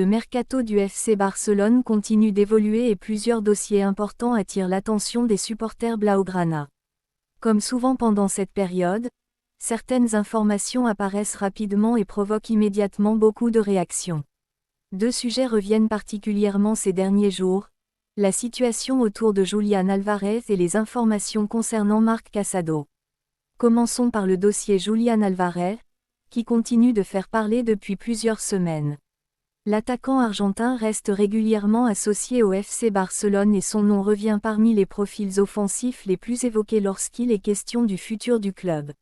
Le mercato du FC Barcelone continue d'évoluer et plusieurs dossiers importants attirent l'attention des supporters blaugrana. Comme souvent pendant cette période, certaines informations apparaissent rapidement et provoquent immédiatement beaucoup de réactions. Deux sujets reviennent particulièrement ces derniers jours: la situation autour de Julián Álvarez et les informations concernant Marc Casado. Commençons par le dossier Julián Álvarez, qui continue de faire parler depuis plusieurs semaines. L'attaquant argentin reste régulièrement associé au FC Barcelone et son nom revient parmi les profils offensifs les plus évoqués lorsqu'il est question du futur du club.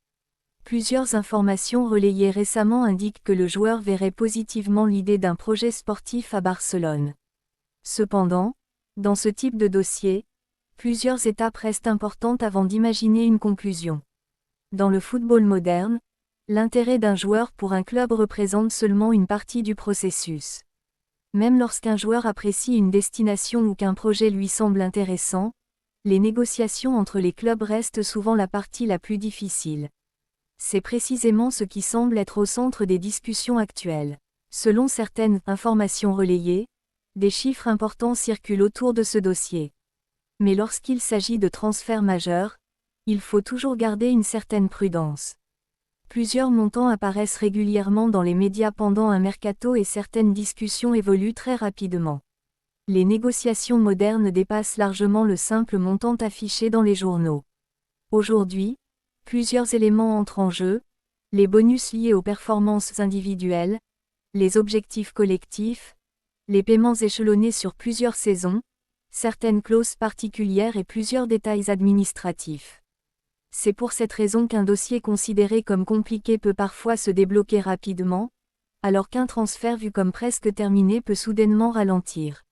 Plusieurs informations relayées récemment indiquent que le joueur verrait positivement l'idée d'un projet sportif à Barcelone. Cependant, dans ce type de dossier, plusieurs étapes restent importantes avant d'imaginer une conclusion. Dans le football moderne, l'intérêt d'un joueur pour un club représente seulement une partie du processus. Même lorsqu'un joueur apprécie une destination ou qu'un projet lui semble intéressant, les négociations entre les clubs restent souvent la partie la plus difficile. C'est précisément ce qui semble être au centre des discussions actuelles. Selon certaines informations relayées, des chiffres importants circulent autour de ce dossier. Mais lorsqu'il s'agit de transferts majeurs, il faut toujours garder une certaine prudence. Plusieurs montants apparaissent régulièrement dans les médias pendant un mercato et certaines discussions évoluent très rapidement. Les négociations modernes dépassent largement le simple montant affiché dans les journaux. Aujourd'hui, plusieurs éléments entrent en jeu: les bonus liés aux performances individuelles, les objectifs collectifs, les paiements échelonnés sur plusieurs saisons, certaines clauses particulières et plusieurs détails administratifs. C'est pour cette raison qu'un dossier considéré comme compliqué peut parfois se débloquer rapidement, alors qu'un transfert vu comme presque terminé peut soudainement ralentir.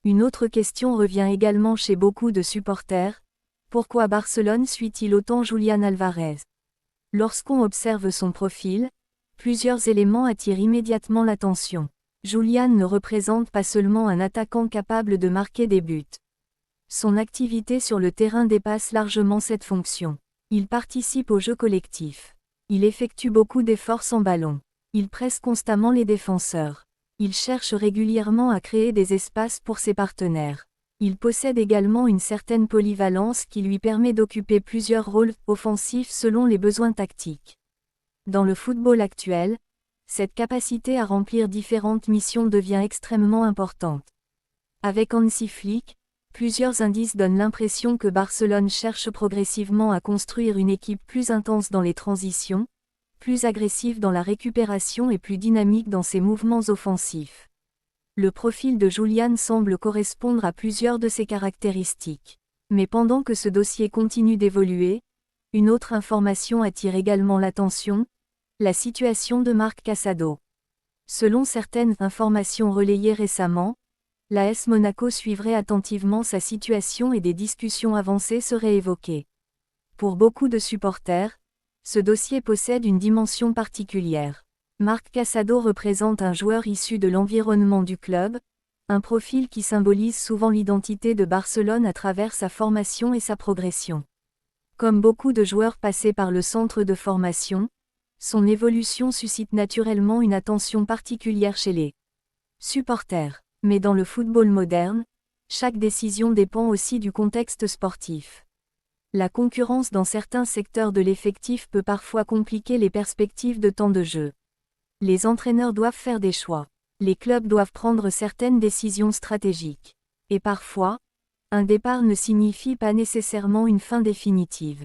Une autre question revient également chez beaucoup de supporters: pourquoi Barcelone suit-il autant Julián Álvarez? Lorsqu'on observe son profil, plusieurs éléments attirent immédiatement l'attention. Julián ne représente pas seulement un attaquant capable de marquer des buts. Son activité sur le terrain dépasse largement cette fonction. Il participe au jeu collectif. Il effectue beaucoup d'efforts sans ballon. Il presse constamment les défenseurs. Il cherche régulièrement à créer des espaces pour ses partenaires. Il possède également une certaine polyvalence qui lui permet d'occuper plusieurs rôles offensifs selon les besoins tactiques. Dans le football actuel, cette capacité à remplir différentes missions devient extrêmement importante. Avec Hansi Flick, plusieurs indices donnent l'impression que Barcelone cherche progressivement à construire une équipe plus intense dans les transitions, plus agressive dans la récupération et plus dynamique dans ses mouvements offensifs. Le profil de Julián semble correspondre à plusieurs de ces caractéristiques. Mais pendant que ce dossier continue d'évoluer, une autre information attire également l'attention: la situation de Marc Casado. Selon certaines informations relayées récemment, l'AS Monaco suivrait attentivement sa situation et des discussions avancées seraient évoquées. Pour beaucoup de supporters, ce dossier possède une dimension particulière. Marc Casado représente un joueur issu de l'environnement du club, un profil qui symbolise souvent l'identité de Barcelone à travers sa formation et sa progression. Comme beaucoup de joueurs passés par le centre de formation, son évolution suscite naturellement une attention particulière chez les supporters. Mais dans le football moderne, chaque décision dépend aussi du contexte sportif. La concurrence dans certains secteurs de l'effectif peut parfois compliquer les perspectives de temps de jeu. Les entraîneurs doivent faire des choix. Les clubs doivent prendre certaines décisions stratégiques. Et parfois, un départ ne signifie pas nécessairement une fin définitive.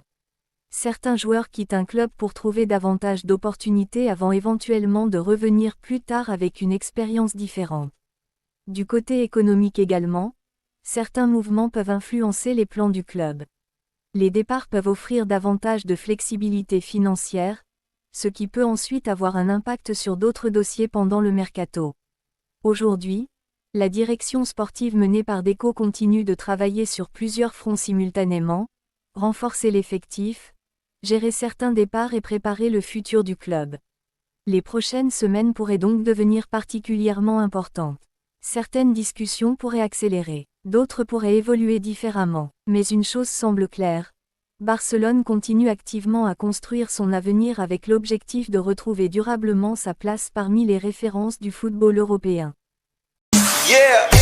Certains joueurs quittent un club pour trouver davantage d'opportunités avant éventuellement de revenir plus tard avec une expérience différente. Du côté économique également, certains mouvements peuvent influencer les plans du club. Les départs peuvent offrir davantage de flexibilité financière, ce qui peut ensuite avoir un impact sur d'autres dossiers pendant le mercato. Aujourd'hui, la direction sportive menée par Deco continue de travailler sur plusieurs fronts simultanément: renforcer l'effectif, gérer certains départs et préparer le futur du club. Les prochaines semaines pourraient donc devenir particulièrement importantes. Certaines discussions pourraient accélérer, d'autres pourraient évoluer différemment. Mais une chose semble claire: Barcelone continue activement à construire son avenir avec l'objectif de retrouver durablement sa place parmi les références du football européen. Yeah.